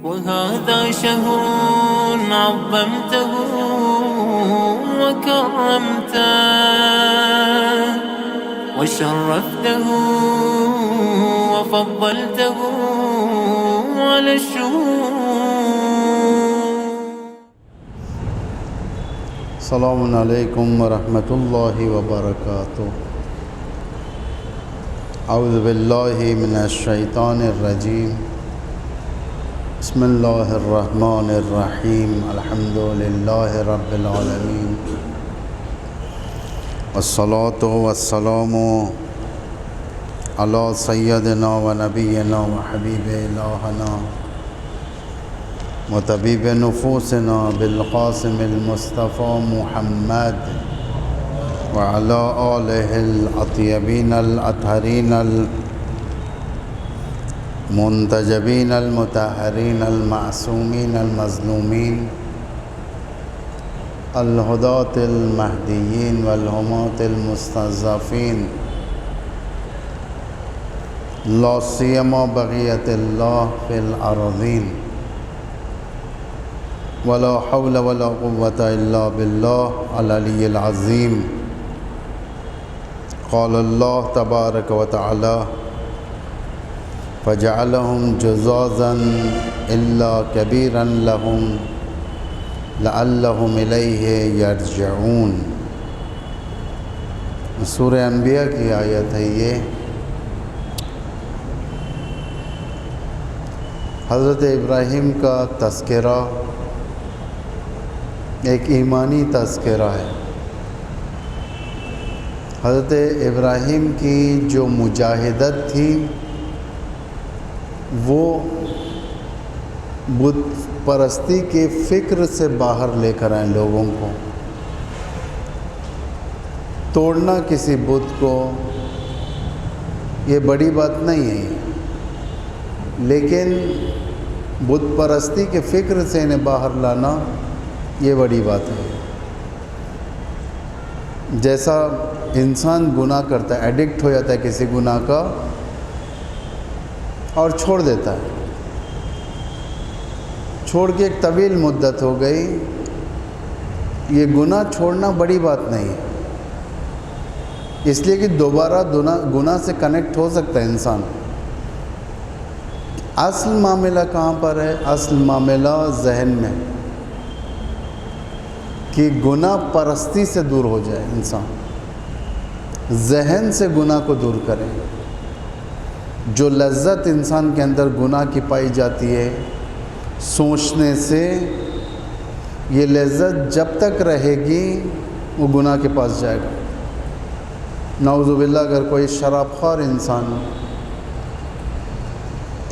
وهذا شهر عظمته وكرمته وشرفته وفضلته على الشهور. السلام علیکم ورحمۃ اللہ وبرکاتہ. اعوذ باللہ من الشیطان الرجیم. بسم اللہ الرحمن الرحیم. الحمد للہ رب العالمین والصلاة والسلام علی سیدنا و نبینا و حبیب الہنا وطبیب نفوسنا بالقاسم المصطفى محمد وعلى آلہ الاطیبین الاطہرین المنتجبین المطہرین المعصومین المظلومین الہداة المہدیین والہماة المستضعفین لا سیما بقیۃ اللہ فی الارضین ولا حول ولا قوة الا باللہ العلی العظیم. قال اللہ تبارک و تعالی فجعلهم جزازا الا کبیرا لهم لعلهم الیہ یرجعون. سورہ انبیاء کی آیت ہے یہ. حضرت ابراہیم کا تذکرہ ایک ایمانی تذکرہ ہے. حضرت ابراہیم کی جو مجاہدت تھی وہ بت پرستی کے فکر سے باہر لے کر آئیں لوگوں کو. توڑنا کسی بت کو یہ بڑی بات نہیں ہے، لیکن بت پرستی کے فکر سے انہیں باہر لانا یہ بڑی بات ہے. جیسا انسان گناہ کرتا ہے، ایڈکٹ ہو جاتا ہے کسی گناہ کا اور چھوڑ دیتا ہے، چھوڑ کے ایک طویل مدت ہو گئی، یہ گناہ چھوڑنا بڑی بات نہیں ہے، اس لیے کہ دوبارہ گناہ سے کنیکٹ ہو سکتا ہے انسان. اصل معاملہ کہاں پر ہے؟ اصل معاملہ ذہن میں، کہ گناہ پرستی سے دور ہو جائے انسان، ذہن سے گناہ کو دور کرے. جو لذت انسان کے اندر گناہ کی پائی جاتی ہے سوچنے سے، یہ لذت جب تک رہے گی وہ گناہ کے پاس جائے گا. نعوذ باللہ اگر کوئی شراب خوار انسان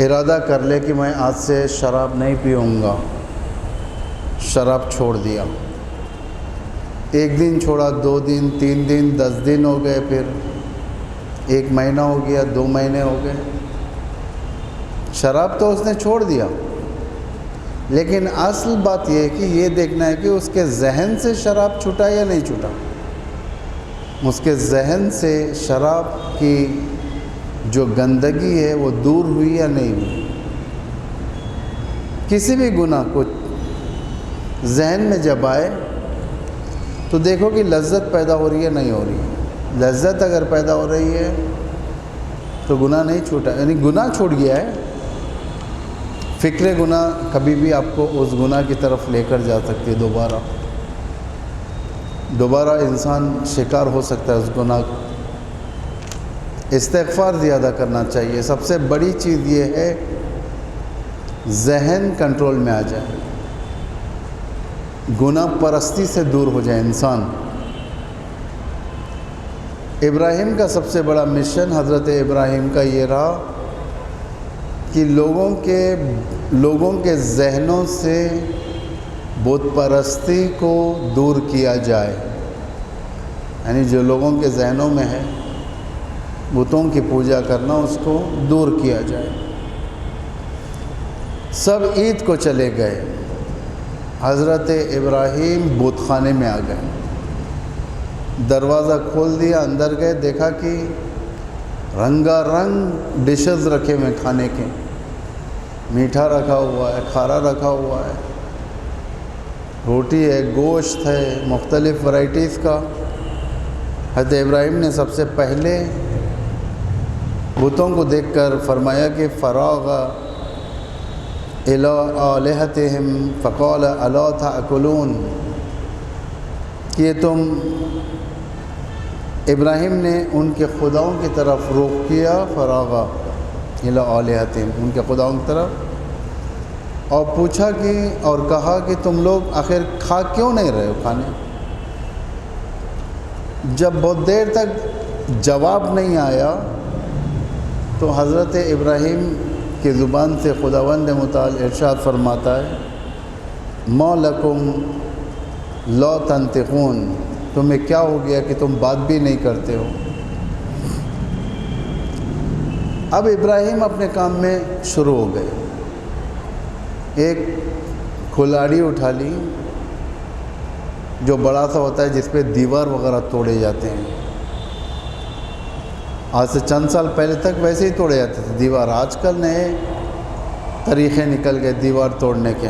ارادہ کر لے کہ میں آج سے شراب نہیں پیوں گا، شراب چھوڑ دیا، ایک دن چھوڑا، 2 دن، 3 دن، 10 دن ہو گئے، پھر 1 مہینہ ہو گیا، 2 مہینے ہو گئے، شراب تو اس نے چھوڑ دیا. لیکن اصل بات یہ ہے کہ یہ دیکھنا ہے کہ اس کے ذہن سے شراب چھوٹا یا نہیں چھوٹا، اس کے ذہن سے شراب کی جو گندگی ہے وہ دور ہوئی یا نہیں ہوئی. کسی بھی گناہ کو ذہن میں جب آئے تو دیکھو کہ لذت پیدا ہو رہی ہے نہیں ہو رہی ہے. لذت اگر پیدا ہو رہی ہے تو گناہ نہیں چھوٹا، یعنی گناہ چھوٹ گیا ہے. فکر گناہ کبھی بھی آپ کو اس گناہ کی طرف لے کر جا سکتی ہے، دوبارہ انسان شکار ہو سکتا ہے اس گناہ کو. استغفار زیادہ کرنا چاہیے. سب سے بڑی چیز یہ ہے ذہن کنٹرول میں آ جائے، گناہ پرستی سے دور ہو جائے انسان. ابراہیم کا سب سے بڑا مشن حضرت ابراہیم کا یہ رہا کہ لوگوں کے ذہنوں سے بت پرستی کو دور کیا جائے. یعنی جو لوگوں کے ذہنوں میں ہے بتوں کی پوجا کرنا، اس کو دور کیا جائے. سب عید کو چلے گئے، حضرت ابراہیم بت خانے میں آ گئے، دروازہ کھول دیا، اندر گئے، دیکھا کہ رنگا رنگ ڈشز رکھے ہوئے کھانے کے، میٹھا رکھا ہوا ہے، کھارا رکھا ہوا ہے، روٹی ہے، گوشت ہے، مختلف ورائٹیز کا۔ حضرت ابراہیم نے سب سے پہلے بتوں کو دیکھ کر فرمایا کہ فراغ الی آلہتہم فقال الا تأکلون، کہ تم ابراہیم نے ان کے خداؤں کی طرف رخ کیا، فراغ الی آلہتہم، ان کے خداؤں کی طرف، اور پوچھا کہ اور کہا کہ تم لوگ آخر کھا کیوں نہیں رہے ہو کھانے؟ جب بہت دیر تک جواب نہیں آیا تو حضرت ابراہیم کی زبان سے خداوند متعال ارشاد فرماتا ہے ما لکم لا تنطقون، تمہیں کیا ہو گیا کہ تم بات بھی نہیں کرتے ہو؟ اب ابراہیم اپنے کام میں شروع ہو گئے۔ ایک کھلاڑی اٹھا لی جو بڑا سا ہوتا ہے، جس پہ دیوار وغیرہ توڑے جاتے ہیں۔ آج سے چند سال پہلے تک ویسے ہی توڑے جاتے تھے دیوار، آج کل نئے طریقے نکل گئے دیوار توڑنے کے۔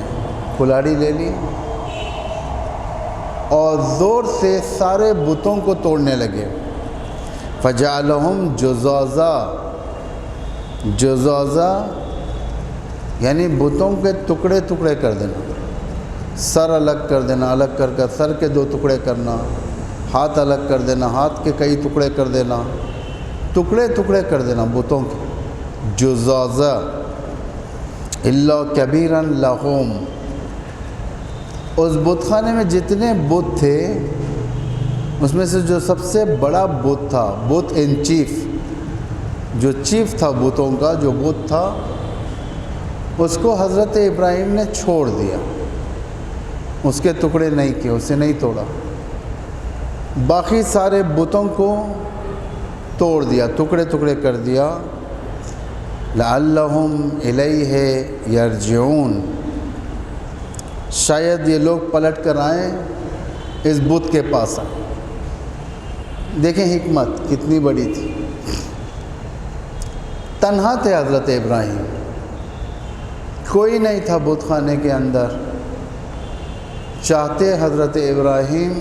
کھلاڑی لے لی اور زور سے سارے بتوں کو توڑنے لگے۔ فجعلہم جزازا، جزازا یعنی بتوں کے ٹکڑے ٹکڑے کر دینا، سر الگ کر دینا، الگ کر کر سر کے 2 ٹکڑے کرنا، ہاتھ الگ کر دینا، ہاتھ کے کئی ٹکڑے کر دینا، ٹکڑے ٹکڑے کر دینا بتوں کے۔ جزازا الا کبیرا لہم، اس بت خانے میں جتنے بت تھے اس میں سے جو سب سے بڑا بت تھا، بت ان چیف، جو چیف تھا بتوں کا، جو بت تھا، اس کو حضرت ابراہیم نے چھوڑ دیا، اس کے ٹکڑے نہیں کیے، اسے نہیں توڑا، باقی سارے بتوں کو توڑ دیا، ٹکڑے ٹکڑے کر دیا۔ لعلہم الیہ یرجعون، شاید یہ لوگ پلٹ کر آئیں، اس بت کے پاس آئیں۔ دیکھیں حکمت کتنی بڑی تھی۔ تنہا تھے حضرت ابراہیم، کوئی نہیں تھا بت خانے کے اندر۔ چاہتے حضرت ابراہیم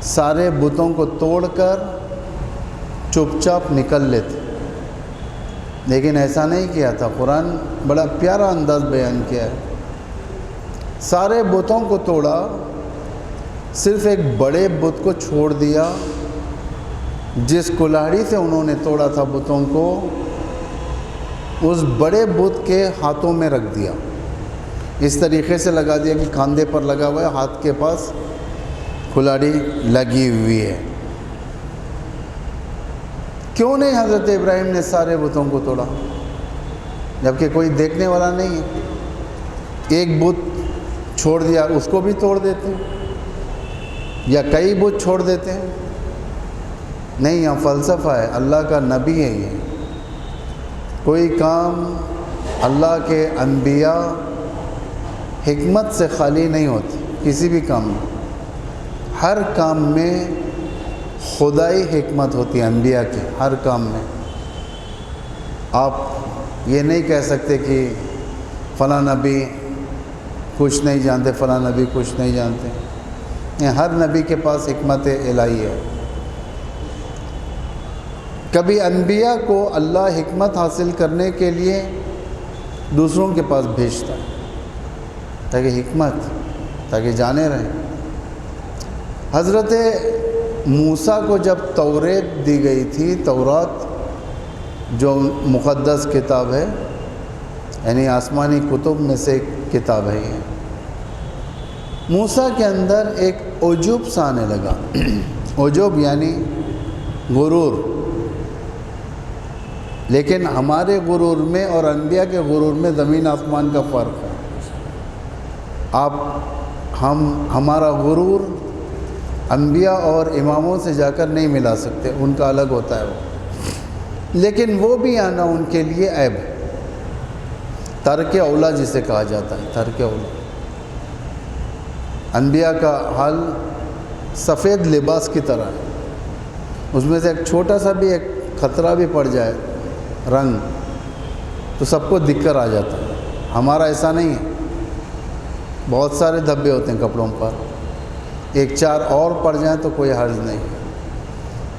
سارے بتوں کو توڑ کر چپ چاپ نکل لیتے، لیکن ایسا نہیں کیا تھا۔ قرآن بڑا پیارا انداز بیان کیا ہے۔ سارے بتوں کو توڑا، صرف ایک بڑے بت کو چھوڑ دیا، جس کلاڑی سے انہوں نے توڑا تھا بتوں کو، اس بڑے بت کے ہاتھوں میں رکھ دیا، اس طریقے سے لگا دیا کہ کاندھے پر لگا ہوا ہے، ہاتھ کے پاس کلاڑی لگی ہوئی ہے۔ کیوں نہیں حضرت ابراہیم نے سارے بتوں کو توڑا، جبکہ کوئی دیکھنے والا نہیں ہے؟ ایک بت چھوڑ دیا، اس کو بھی توڑ دیتے ہیں، یا کئی بت چھوڑ دیتے ہیں؟ نہیں، یہاں فلسفہ ہے، اللہ کا نبی ہے یہ۔ کوئی کام اللہ کے انبیاء حکمت سے خالی نہیں ہوتی، کسی بھی کام میں، ہر کام میں خدائی حکمت ہوتی ہے انبیاء کی، ہر کام میں۔ آپ یہ نہیں کہہ سکتے کہ فلاں نبی کچھ نہیں جانتے، فلاں نبی کچھ نہیں جانتے، ہر نبی کے پاس حکمت الہی ہے۔ کبھی انبیاء کو اللہ حکمت حاصل کرنے کے لیے دوسروں کے پاس بھیجتا ہے، تاکہ حکمت، تاکہ جانے رہیں۔ حضرت موسیٰ کو جب توریت دی گئی تھی، تورات جو مقدس کتاب ہے، یعنی آسمانی کتب میں سے ایک کتاب ہے یہ، موسیٰ کے اندر ایک عجب سا آنے لگا۔ عجب یعنی غرور، لیکن ہمارے غرور میں اور انبیاء کے غرور میں زمین آسمان کا فرق ہے۔ ہمارا غرور انبیاء اور اماموں سے جا کر نہیں ملا سکتے، ان کا الگ ہوتا ہے وہ، لیکن وہ بھی آنا ان کے لیے عیب ہے، ترک اولا جسے کہا جاتا ہے، ترک اولا۔ انبیاء کا حال سفید لباس کی طرح ہے، اس میں سے ایک چھوٹا سا بھی ایک خطرہ بھی پڑ جائے رنگ تو سب کو دکھ کر آ جاتا ہے، ہمارا ایسا نہیں ہے، بہت سارے دھبے ہوتے ہیں کپڑوں پر، ایک چار اور پڑ جائیں تو کوئی حرج نہیں۔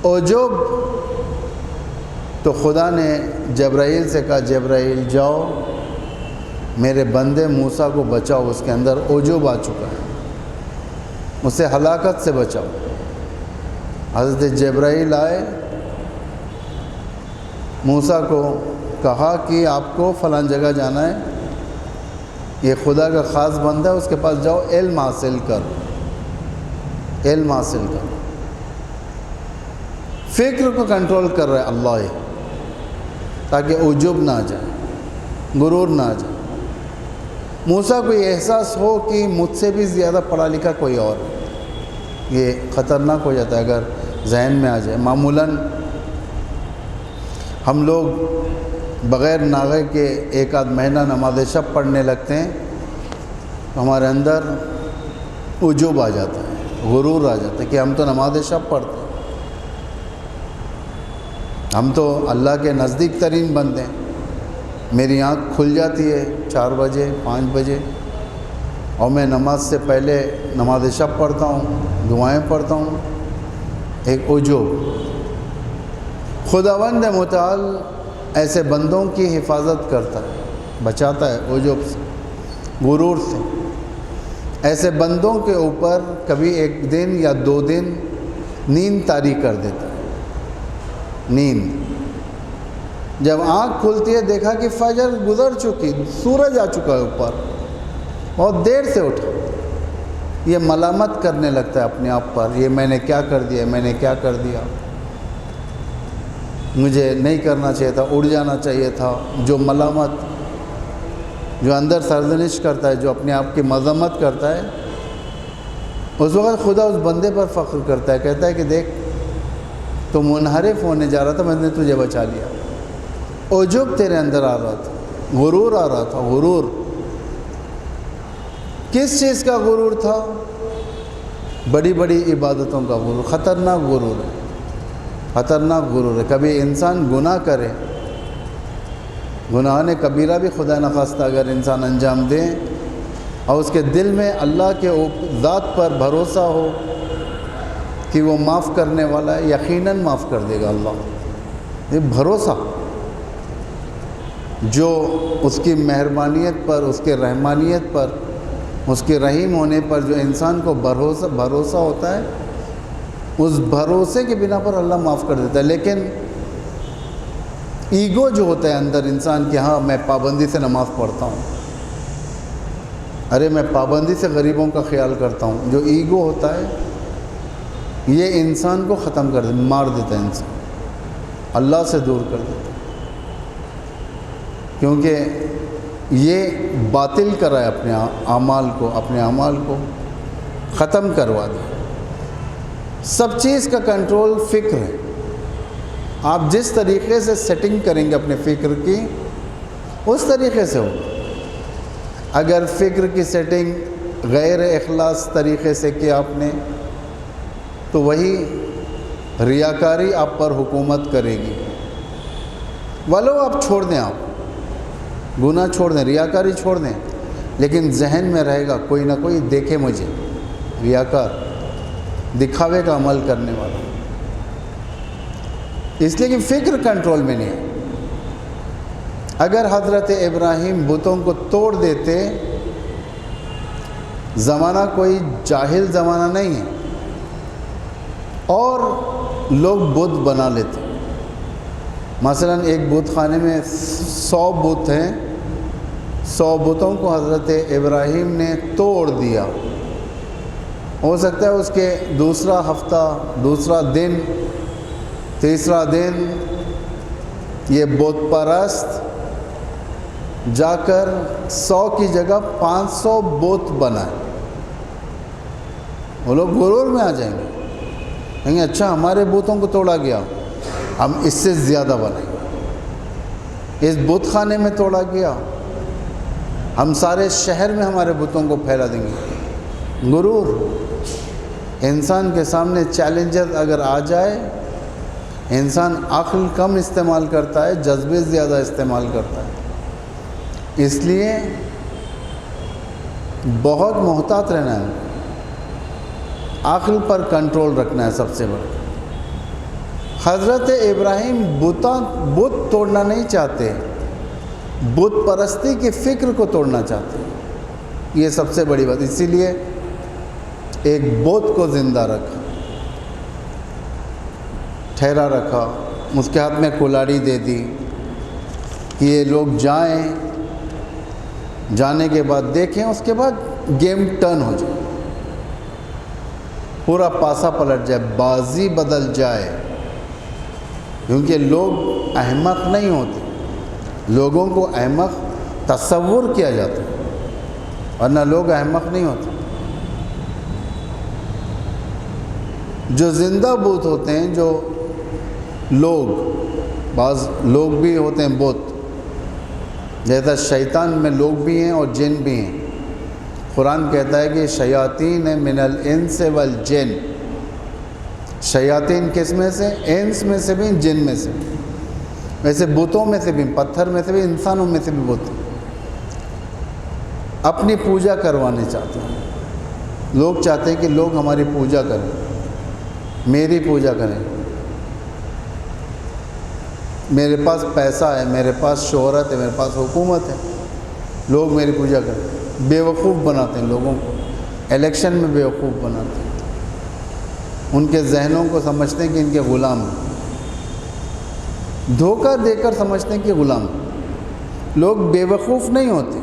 عجب تو خدا نے جبرائیل سے کہا جبرائیل جاؤ میرے بندے موسیٰ کو بچاؤ، اس کے اندر عجب آ چکا ہے، اسے ہلاکت سے بچاؤ۔ حضرت جبرائیل آئے، موسیٰ کو کہا کہ آپ کو فلاں جگہ جانا ہے، یہ خدا کا خاص بندہ ہے، اس کے پاس جاؤ، علم حاصل کرو، علم حاصل کرو۔ فکر کو کنٹرول کر رہے اللہ ہے تاکہ عجب نہ آ جائے، غرور نہ آ جائے۔ موسیٰ کو یہ احساس ہو کہ مجھ سے بھی زیادہ پڑھا لکھا کوئی اور ہے، یہ خطرناک ہو جاتا ہے اگر ذہن میں آ جائے۔ معمولاً ہم لوگ بغیر ناغے کے ایک آدھ مہینہ نماز شب پڑھنے لگتے ہیں تو ہمارے اندر عجب آ جاتا ہے، غرور آ جاتا ہے کہ ہم تو نماز شب پڑھتے ہیں، ہم تو اللہ کے نزدیک ترین بندے ہیں۔ میری آنکھ کھل جاتی ہے 4 بجے 5 بجے اور میں نماز سے پہلے نماز شب پڑھتا ہوں، دعائیں پڑھتا ہوں، ایک عجب۔ خداوند متعال ایسے بندوں کی حفاظت کرتا ہے، بچاتا ہے عجب سے، غرور سے۔ ایسے بندوں کے اوپر کبھی 1 دن یا 2 دن نیند طاری کر دیتا ہے۔ نیند جب آنکھ کھلتی ہے دیکھا کہ فجر گزر چکی، سورج آ چکا ہے اوپر، بہت دیر سے اٹھا، یہ ملامت کرنے لگتا ہے اپنے آپ پر، یہ میں نے کیا کر دیا، میں نے کیا کر دیا، مجھے نہیں کرنا چاہیے تھا، اڑ جانا چاہیے تھا۔ جو ملامت، جو اندر سرزنش کرتا ہے، جو اپنے آپ کی مذمت کرتا ہے، اس وقت خدا اس بندے پر فخر کرتا ہے، کہتا ہے کہ دیکھ تو منحرف ہونے جا رہا تھا، میں نے تجھے بچا لیا۔ عجب تیرے اندر آ رہا تھا، غرور آ رہا تھا، غرور۔ کس چیز کا غرور تھا؟ بڑی بڑی عبادتوں کا غرور، خطرناک غرور ہے، خطرناک غرور ہے۔ کبھی انسان گناہ کرے، گناہ کبیرہ بھی خدا نخواستہ اگر انسان انجام دے اور اس کے دل میں اللہ کے ذات پر بھروسہ ہو کہ وہ معاف کرنے والا ہے، یقیناً معاف کر دے گا اللہ۔ یہ بھروسہ جو اس کی مہربانیت پر، اس کے رحمانیت پر، اس کے رحیم ہونے پر جو انسان کو بھروسہ ہوتا ہے، اس بھروسے کی بنا پر اللہ معاف کر دیتا ہے۔ لیکن ایگو جو ہوتا ہے اندر انسان کہ ہاں میں پابندی سے نماز پڑھتا ہوں، ارے میں پابندی سے غریبوں کا خیال کرتا ہوں، جو ایگو ہوتا ہے یہ انسان کو ختم کر دیتا، مار دیتا ہے انسان، اللہ سے دور کر دیتا ہے، کیونکہ یہ باطل کرائے اپنے اعمال کو ختم کروا دے۔ سب چیز کا کنٹرول فکر ہے، آپ جس طریقے سے سیٹنگ کریں گے اپنے فکر کی اس طریقے سے ہو۔ اگر فکر کی سیٹنگ غیر اخلاص طریقے سے کیا آپ نے تو وہی ریاکاری آپ پر حکومت کرے گی۔ ولو آپ چھوڑ دیں، آپ گناہ چھوڑ دیں، ریاکاری چھوڑ دیں، لیکن ذہن میں رہے گا کوئی نہ کوئی دیکھے مجھے، ریاکار، دکھاوے کا عمل کرنے والا، اس لیے کہ فکر کنٹرول میں نہیں ہے۔ اگر حضرت ابراہیم بتوں کو توڑ دیتے، زمانہ کوئی جاہل زمانہ نہیں ہے، اور لوگ بت بنا لیتے، مثلا ایک بت خانے میں 100 بت ہیں، 100 بتوں کو حضرت ابراہیم نے توڑ دیا، ہو سکتا ہے اس کے دوسرا ہفتہ، دوسرا دن، تیسرا دن یہ بت پرست جا کر 100 کی جگہ 500 بت بنائے۔ وہ لوگ غرور میں آ جائیں گے، کہیں اچھا ہمارے بتوں کو توڑا گیا، ہم اس سے زیادہ بنائیں گے، اس بت خانے میں توڑا گیا، ہم سارے شہر میں ہمارے بتوں کو پھیلا دیں گے۔ غرور، انسان کے سامنے چیلنجز اگر آ جائے، انسان عقل کم استعمال کرتا ہے، جذبے زیادہ استعمال کرتا ہے، اس لیے بہت محتاط رہنا ہے، عقل پر کنٹرول رکھنا ہے سب سے بڑا۔ حضرت ابراہیم بت توڑنا نہیں چاہتے، بت پرستی کی فکر کو توڑنا چاہتے، یہ سب سے بڑی بات۔ اسی لیے ایک بت کو زندہ رکھا، ٹھہرا رکھا، اس کے ہاتھ میں کلاڑی دے دی کہ یہ لوگ جائیں، جانے کے بعد دیکھیں، اس کے بعد گیم ٹرن ہو جائے، پورا پاسا پلٹ جائے، بازی بدل جائے، کیونکہ لوگ احمق نہیں ہوتے، لوگوں کو احمق تصور کیا جاتا ہے، ورنہ لوگ احمق نہیں ہوتے۔ جو زندہ بت ہوتے ہیں، جو لوگ، بعض لوگ بھی ہوتے ہیں بت، جیسا شیطان میں لوگ بھی ہیں اور جن بھی ہیں۔ قرآن کہتا ہے کہ شیاطین من الانس والجن، شیاطین کس میں سے؟ انس میں سے بھی، جن میں سے بھی، ویسے بتوں میں سے بھی، پتھر میں سے بھی، انسانوں میں سے بھی بت اپنی پوجا کروانے چاہتے ہیں۔ لوگ چاہتے ہیں کہ لوگ ہماری پوجا کریں، میری پوجا کریں، میرے پاس پیسہ ہے، میرے پاس شہرت ہے، میرے پاس حکومت ہے، لوگ میری پوجا کریں۔ بیوقوف بناتے ہیں لوگوں کو، الیکشن میں بیوقوف بناتے ہیں، ان کے ذہنوں کو سمجھتے ہیں کہ ان کے غلام ہیں، دھوکہ دے کر سمجھتے ہیں کہ غلام ہیں۔ لوگ بیوقوف نہیں ہوتے۔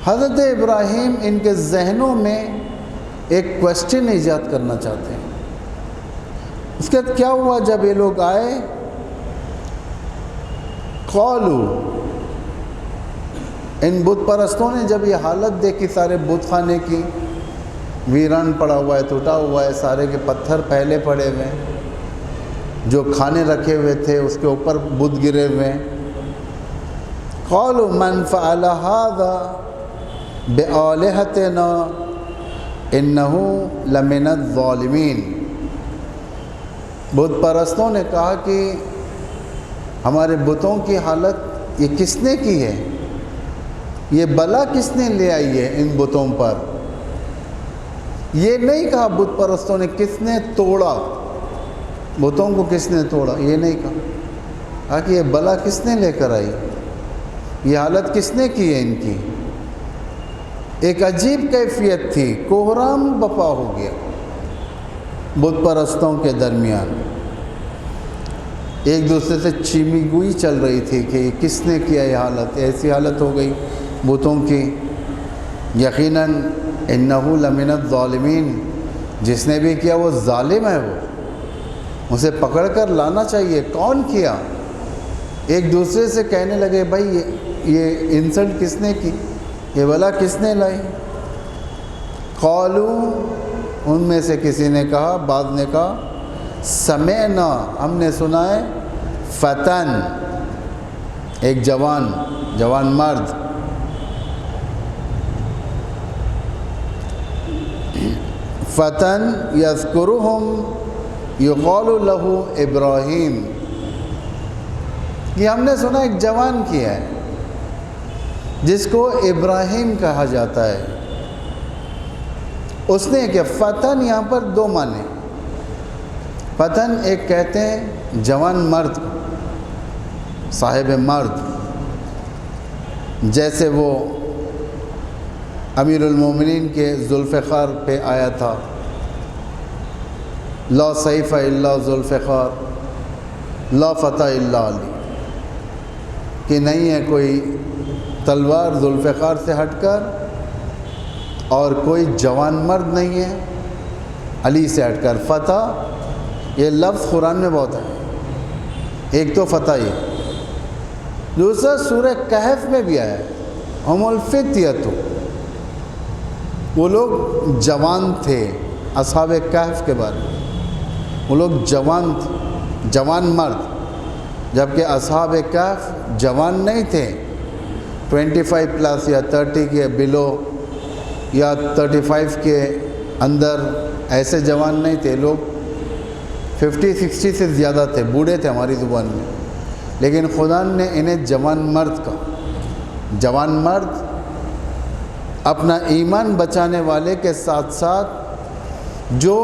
حضرت ابراہیم ان کے ذہنوں میں ایک کوشچن ایجاد کرنا چاہتے ہیں۔ اس کے بعد کیا ہوا جب یہ لوگ آئے؟ قالو، ان بت پرستوں نے جب یہ حالت دیکھی سارے بت خانے کی، ویران پڑا ہوا ہے، ٹوٹا ہوا ہے، سارے کے پتھر پھیلے پڑے ہوئے ہیں، جو کھانے رکھے ہوئے تھے اس کے اوپر بت گرے ہوئے ہیں۔ قالوا من فعل هذا بآلہتنا انہ لمن الظالمین، بت پرستوں نے کہا کہ ہمارے بتوں کی حالت یہ کس نے کی ہے، یہ بلا کس نے لے آئی ہے ان بتوں پر؟ یہ نہیں کہا بت پرستوں نے کس نے توڑا، بتوں کو کس نے توڑا، یہ نہیں کہا کہ یہ بلا کس نے لے کر آئی، یہ حالت کس نے کی ہے ان کی۔ ایک عجیب کیفیت تھی، کوہرام بپا ہو گیا بت پرستوں کے درمیان، ایک دوسرے سے چیمی گوئی چل رہی تھی کہ یہ کس نے کیا یہ حالت، ایسی حالت ہو گئی بتوں کی۔ یقیناً انہ لمن الظالمین، جس نے بھی کیا وہ ظالم ہے، وہ اسے پکڑ کر لانا چاہیے۔ کون کیا؟ ایک دوسرے سے کہنے لگے بھائی یہ انسلٹ کس نے کی، یہ بلا کس نے لائی؟ قالو، ان میں سے کسی نے کہا، بعض نے کہا سمعنا، ہم نے سنا ہے، فتن، ایک جوان مرد، فتن یذکرہم یقال لہ ابراہیم، یہ ہم نے سنا ایک جوان کی ہے جس کو ابراہیم کہا جاتا ہے۔ اس نے کہ فتن یہاں پر دو معنی، فتن ایک کہتے ہیں جوان مرد، صاحب مرد، جیسے وہ امیر المومنین کے ذوالفقار پہ آیا تھا، لا سیف الا ذوالفقار لا فتح الا علی، کہ نہیں ہے کوئی تلوار ذوالفقار سے ہٹ کر اور کوئی جوان مرد نہیں ہے علی سے ہٹ کر۔ فتح یہ لفظ قرآن میں بہت ہے، ایک تو فتح یہ، دوسرا سورہ کہف میں بھی آیا ہے، ہم الفتیۃ، وہ لوگ جوان تھے، اصحاب کہف کے بارے میں، وہ لوگ جوان تھے، جوان مرد، جبکہ اصحاب کہف جوان نہیں تھے، 25 پلس یا 30 کے بلو یا 35 کے اندر ایسے جوان نہیں تھے، لوگ 50-60 سے زیادہ تھے، بوڑھے تھے ہماری زبان میں، لیکن خدا نے انہیں جوان مرد کہا۔ جوان مرد اپنا ایمان بچانے والے کے ساتھ ساتھ جو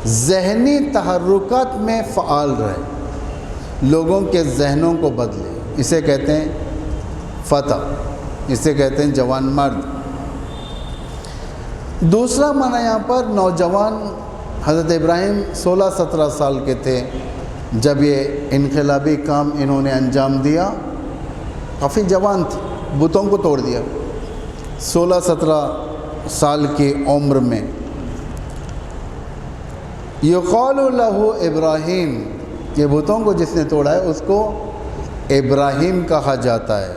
ذہنی تحرکات میں فعال رہے، لوگوں کے ذہنوں کو بدلے، اسے کہتے ہیں فتح، اسے کہتے ہیں جوان مرد۔ دوسرا معنی یہاں پر نوجوان، حضرت ابراہیم 16-17 سال کے تھے جب یہ انقلابی کام انہوں نے انجام دیا، کافی جوان تھے، بتوں کو توڑ دیا 16-17 سال کی عمر میں۔ یقال لہ ابراہیم، یہ بتوں کو جس نے توڑا ہے اس کو ابراہیم کہا جاتا ہے۔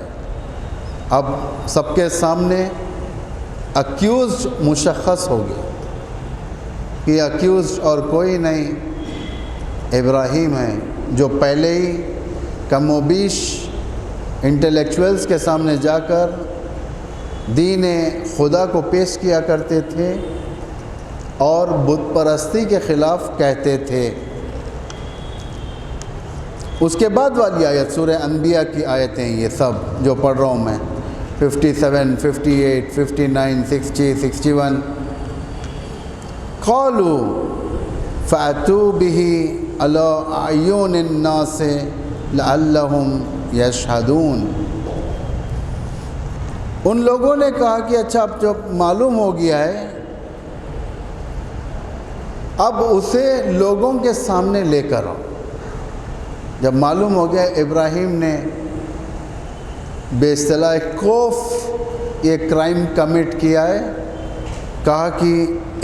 اب سب کے سامنے اکیوزڈ مشخص ہو گیا کہ اکیوزڈ اور کوئی نہیں، ابراہیم ہے، جو پہلے ہی کم و بیش انٹلیکچوئلز کے سامنے جا کر دین خدا کو پیش کیا کرتے تھے اور بت پرستی کے خلاف کہتے تھے۔ اس کے بعد والی آیت سورہ انبیاء کی آیتیں یہ سب جو پڑھ رہا ہوں میں، 57، 58، 59، 60، 61۔ قالوا فأتوا به على أعين الناس لعلهم يشهدون۔ ان لوگوں نے کہا کہ اچھا اب جو معلوم ہو گیا ہے اب اسے لوگوں کے سامنے لے کر آؤ۔ جب معلوم ہو گیا ابراہیم نے بے اصطلاح خوف یہ کرائم کمٹ کیا ہے، کہا کہ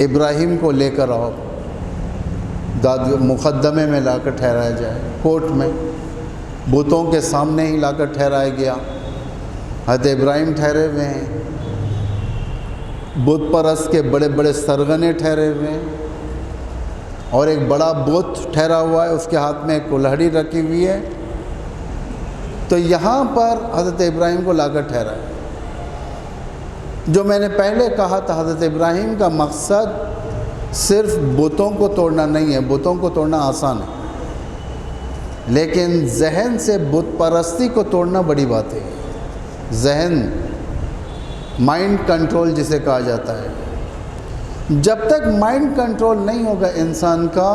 ابراہیم کو لے کر آؤ، مقدمے میں لا کر ٹھہرایا جائے، کورٹ میں بتوں کے سامنے ہی لا کر ٹھہرایا گیا۔ حضرت ابراہیم ٹھہرے ہوئے ہیں، بت پرست کے بڑے بڑے سرغنے ٹھہرے ہوئے ہیں، اور ایک بڑا بت ٹھہرا ہوا ہے، اس کے ہاتھ میں ایک کلہڑی رکھی ہوئی ہے۔ تو یہاں پر حضرت ابراہیم کو لا کر ٹھہرایا۔ جو میں نے پہلے کہا تھا، حضرت ابراہیم کا مقصد صرف بتوں کو توڑنا نہیں ہے، بتوں کو توڑنا آسان ہے، لیکن ذہن سے بت پرستی کو توڑنا بڑی بات ہے۔ ذہن، مائنڈ کنٹرول جسے کہا جاتا ہے، جب تک مائنڈ کنٹرول نہیں ہوگا انسان کا،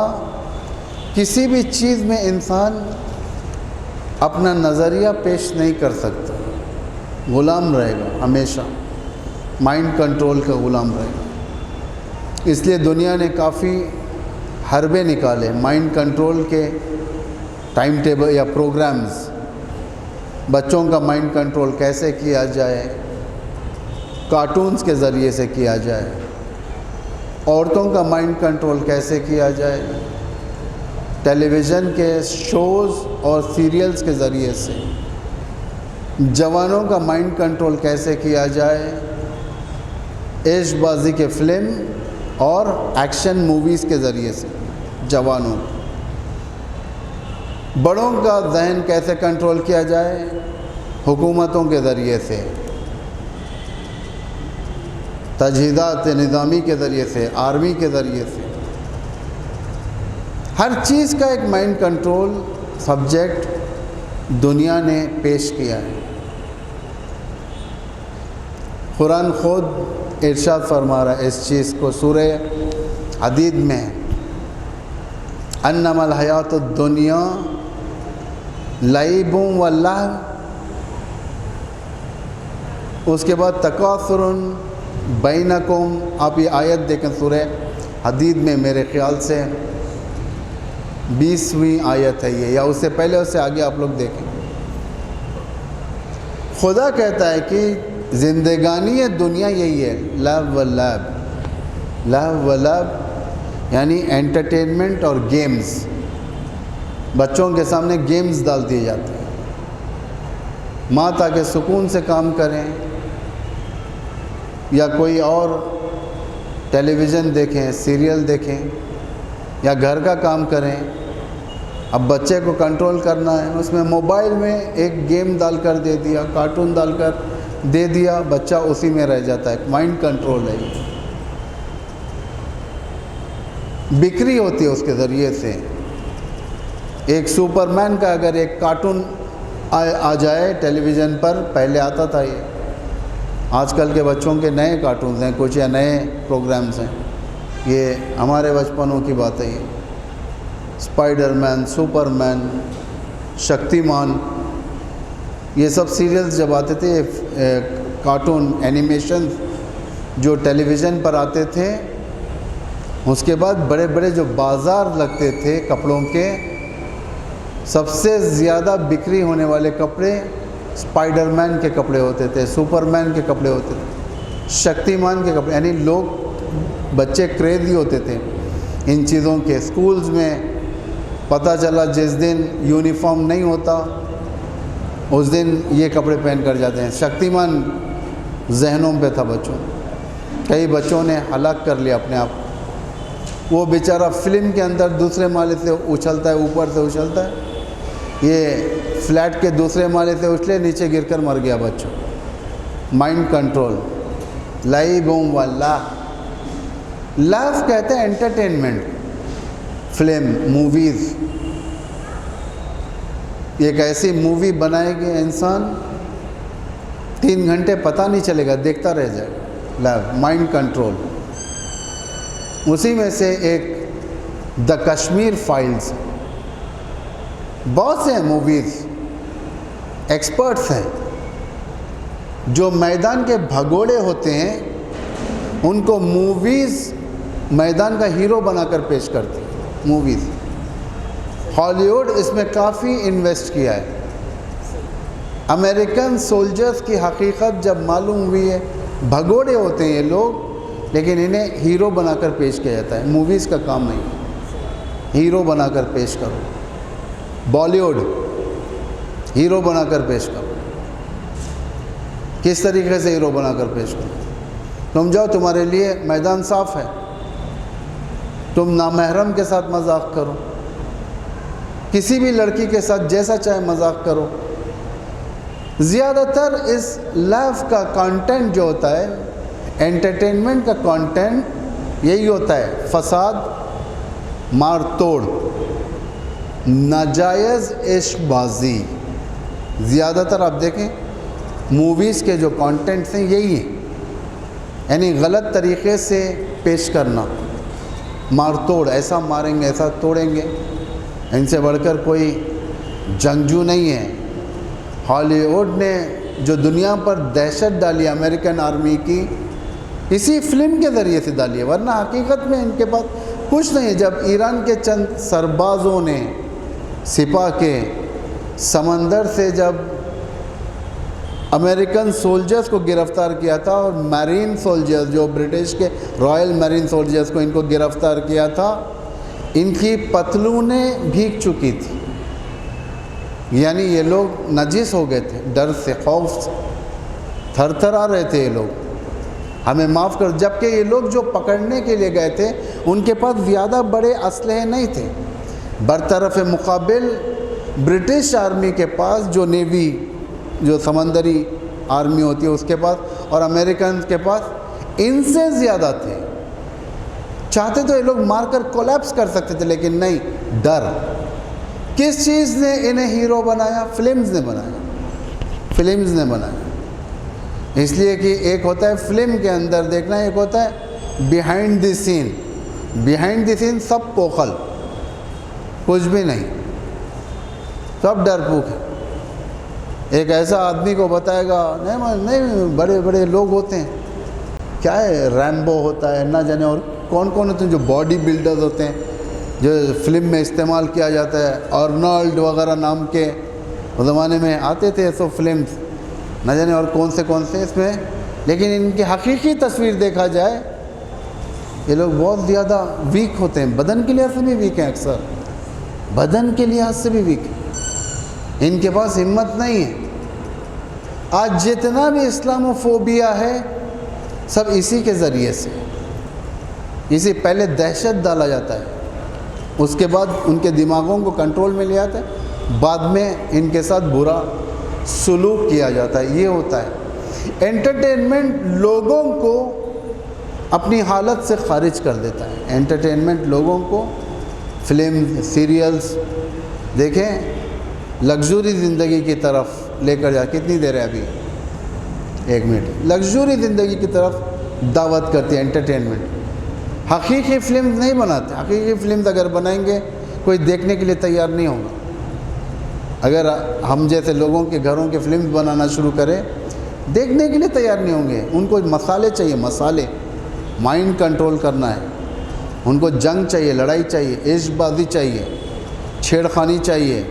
کسی بھی چیز میں انسان اپنا نظریہ پیش نہیں کر سکتا، غلام رہے گا، ہمیشہ مائنڈ کنٹرول کا غلام رہے گا۔ اس لیے دنیا نے کافی حربے نکالے مائنڈ کنٹرول کے، ٹائم ٹیبل یا پروگرامز، بچوں کا مائنڈ کنٹرول کیسے کیا جائے، کارٹونز کے ذریعے سے کیا جائے، عورتوں کا مائنڈ کنٹرول کیسے کیا جائے، ٹیلی ویژن کے شوز اور سیریلز کے ذریعے سے، جوانوں کا مائنڈ کنٹرول کیسے کیا جائے، عشق بازی کے فلم اور ایکشن موویز کے ذریعے سے جوانوں، بڑوں کا ذہن کیسے کنٹرول کیا جائے، حکومتوں کے ذریعے سے، تجہیزات نظامی کے ذریعے سے، آرمی کے ذریعے سے، ہر چیز کا ایک مائنڈ کنٹرول سبجیکٹ دنیا نے پیش کیا ہے۔ قرآن خود ارشاد فرما رہا ہے اس چیز کو سورہ حدید میں، انما الحیات الدنیا لعب و لہو، اس کے بعد تکاثر بینکم، آپ یہ آیت دیکھیں سورہ حدید میں، میرے خیال سے 20ویں آیت ہے یہ، یا اس سے پہلے اس سے آگے آپ لوگ دیکھیں۔ خدا کہتا ہے کہ زندگانی دنیا یہی ہے، لہو و لعب، لہو و لعب یعنی انٹرٹینمنٹ اور گیمز، بچوں کے سامنے گیمز ڈال دیے جاتے ہیں، ماں تاکہ سکون سے کام کریں یا کوئی اور ٹیلی ویژن دیکھیں، سیریل دیکھیں یا گھر کا کام کریں۔ اب بچے کو کنٹرول کرنا ہے، اس میں موبائل میں ایک گیم ڈال کر دے دیا، کارٹون ڈال کر دے دیا، بچہ اسی میں رہ جاتا ہے، مائنڈ کنٹرول ہے۔ بکری ہوتی ہے اس کے ذریعے سے، ایک سپر مین کا اگر ایک کارٹون آ جائے ٹیلی ویژن پر. پہلے آتا تھا یہ. آج کل کے بچوں کے نئے کارٹونز ہیں کچھ یا نئے پروگرامز ہیں. یہ ہمارے بچپنوں کی بات ہے. یہ اسپائڈر مین، سپر مین، شکتی مان، یہ سب سیریلز جب آتے تھے، کارٹون اینیمیشن جو ٹیلی ویژن پر آتے تھے، اس کے بعد بڑے بڑے جو بازار لگتے تھے کپڑوں کے، سب سے زیادہ بکری ہونے والے کپڑے اسپائڈر مین کے کپڑے ہوتے تھے، سپر مین کے کپڑے ہوتے تھے، شکتی مان کے کپڑے. یعنی لوگ بچے کریزی ہوتے تھے ان چیزوں کے. اسکولز میں پتہ چلا جس دن یونیفارم نہیں ہوتا اس دن یہ کپڑے پہن کر جاتے ہیں. شکتی مان ذہنوں پہ تھا بچوں. کئی بچوں نے ہلاک کر لیا اپنے آپ. وہ بیچارہ فلم کے اندر دوسرے مالے سے اچھلتا ہے، اوپر سے اچھلتا ہے، یہ فلیٹ کے دوسرے مالے سے اچھلے، نیچے گر کر مر گیا بچوں. Mind control. لعب واللہ. لائف کہتے ہیں انٹرٹینمنٹ. Film, movies. ایک ایسی مووی بنائے گی انسان 3 گھنٹے پتہ نہیں چلے گا، دیکھتا رہ جائے گا. Life, mind control. اسی میں سے ایک دا کشمیر فائلز. بہت سے ہیں موویز، ایکسپرٹس ہیں جو میدان کے بھگوڑے ہوتے ہیں، ان کو موویز میدان کا ہیرو بنا کر پیش کرتی ہیں. موویز ہالی ووڈ اس میں کافی انویسٹ کیا ہے. امریکن سولجرز کی حقیقت جب معلوم ہوئی ہے، بھگوڑے ہوتے ہیں یہ لوگ لیکن انہیں ہیرو بنا کر پیش کیا جاتا ہے. موویز کا کام نہیں، ہیرو بنا کر پیش کرو. بالی ووڈ ہیرو بنا کر پیش کرو. کس طریقے سے ہیرو بنا کر پیش کرو؟ تم جاؤ، تمہارے لیے میدان صاف ہے، تم نامحرم کے ساتھ مذاق کرو، کسی بھی لڑکی کے ساتھ جیسا چاہے مذاق کرو. زیادہ تر اس لائف کا کانٹینٹ جو ہوتا ہے، انٹرٹینمنٹ کا کانٹینٹ یہی ہوتا ہے: فساد، مار توڑ، ناجائز عشق بازی. زیادہ تر آپ دیکھیں موویز کے جو کانٹینٹس ہیں یہی ہیں. یعنی غلط طریقے سے پیش کرنا، مار توڑ، ایسا ماریں گے، ایسا توڑیں گے. ان سے بڑھ کر کوئی جنگجو نہیں ہے. ہالی ووڈ نے جو دنیا پر دہشت ڈالی امریکن آرمی کی، اسی فلم کے ذریعے سے ڈالی ہے، ورنہ حقیقت میں ان کے پاس کچھ نہیں. جب ایران کے چند سربازوں نے سپاہ کے سمندر سے جب امریکن سولجرز کو گرفتار کیا تھا، اور میرین سولجرز جو برٹش کے رائل میرین سولجرز کو ان کو گرفتار کیا تھا، ان کی پتلونیں بھیگ چکی تھی. یعنی یہ لوگ نجس ہو گئے تھے، ڈر سے، خوف سے تھر تھر آ رہے تھے. یہ لوگ ہمیں معاف کر. جبکہ یہ لوگ جو پکڑنے کے لیے گئے تھے ان کے پاس زیادہ بڑے اسلحے نہیں تھے. برطرف مقابل برٹش آرمی کے پاس، جو نیوی، جو سمندری آرمی ہوتی ہے اس کے پاس، اور امریکن کے پاس ان سے زیادہ تھے. چاہتے تو یہ لوگ مار کر کولیپس کر سکتے تھے، لیکن نہیں، ڈر. کس چیز نے انہیں ہیرو بنایا؟ فلمز نے بنایا. فلمز نے بنایا. اس لیے کہ ایک ہوتا ہے فلم کے اندر دیکھنا، ایک ہوتا ہے behind the scene. Behind the سین سب پوخل، کچھ بھی نہیں، سب ڈرپوک ہے. ایک ایسا آدمی کو بتائے گا نہیں بڑے بڑے لوگ ہوتے ہیں، کیا ہے، ریمبو ہوتا ہے، نہ جانے اور کون کون ہوتے ہیں جو باڈی بلڈرز ہوتے ہیں جو فلم میں استعمال کیا جاتا ہے. آرنالڈ وغیرہ نام کے زمانے میں آتے تھے سو فلمز، نہ جانے اور کون سے اس میں. لیکن ان کی حقیقی تصویر دیکھا جائے، یہ لوگ بہت زیادہ ویک ہوتے ہیں. بدن کے لحاظ سے بھی ویک ہیں، اکثر بدن کے لحاظ سے بھی ویک ہیں. ان کے پاس ہمت نہیں ہے. آج جتنا بھی اسلاموفوبیا ہے سب اسی کے ذریعے سے. اسی پہلے دہشت ڈالا جاتا ہے، اس کے بعد ان کے دماغوں کو کنٹرول میں لیا جاتا ہے، بعد میں ان کے ساتھ برا سلوک کیا جاتا ہے. یہ ہوتا ہے انٹرٹینمنٹ. لوگوں کو اپنی حالت سے خارج کر دیتا ہے. انٹرٹینمنٹ لوگوں کو، فلم، سیریلز دیکھیں. لگژوری زندگی کی طرف لے کر جا. کتنی دیر ہے ابھی؟ 1 منٹ. لگژوری زندگی کی طرف دعوت کرتی ہے، انٹرٹینمنٹ. حقیقی فلم نہیں بناتے. حقیقی فلم اگر بنائیں گے کوئی دیکھنے کے لیے تیار نہیں ہوگا. اگر ہم جیسے لوگوں کے گھروں کے فلم بنانا شروع کریں، دیکھنے کے لیے تیار نہیں ہوں گے. ان کو مسالے چاہیے، مسالے. مائنڈ کنٹرول کرنا ہے ان کو. جنگ چاہیے، لڑائی چاہیے، عشق بازی چاہیے، چھیڑخانی چاہیے،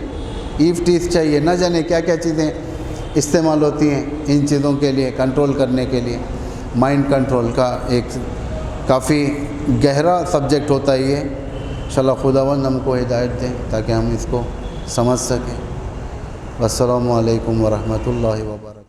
ایف ٹیس چاہیے. نہ جانے کیا کیا چیزیں استعمال ہوتی ہیں ان چیزوں کے لیے کنٹرول کرنے کے لیے. مائنڈ کنٹرول کا ایک کافی گہرا سبجیکٹ ہوتا ہے یہ. انشاءاللہ خداوند ہم کو ہدایت دیں تاکہ ہم اس کو سمجھ سکیں. السلام علیکم ورحمۃ اللہ وبرکاتہ.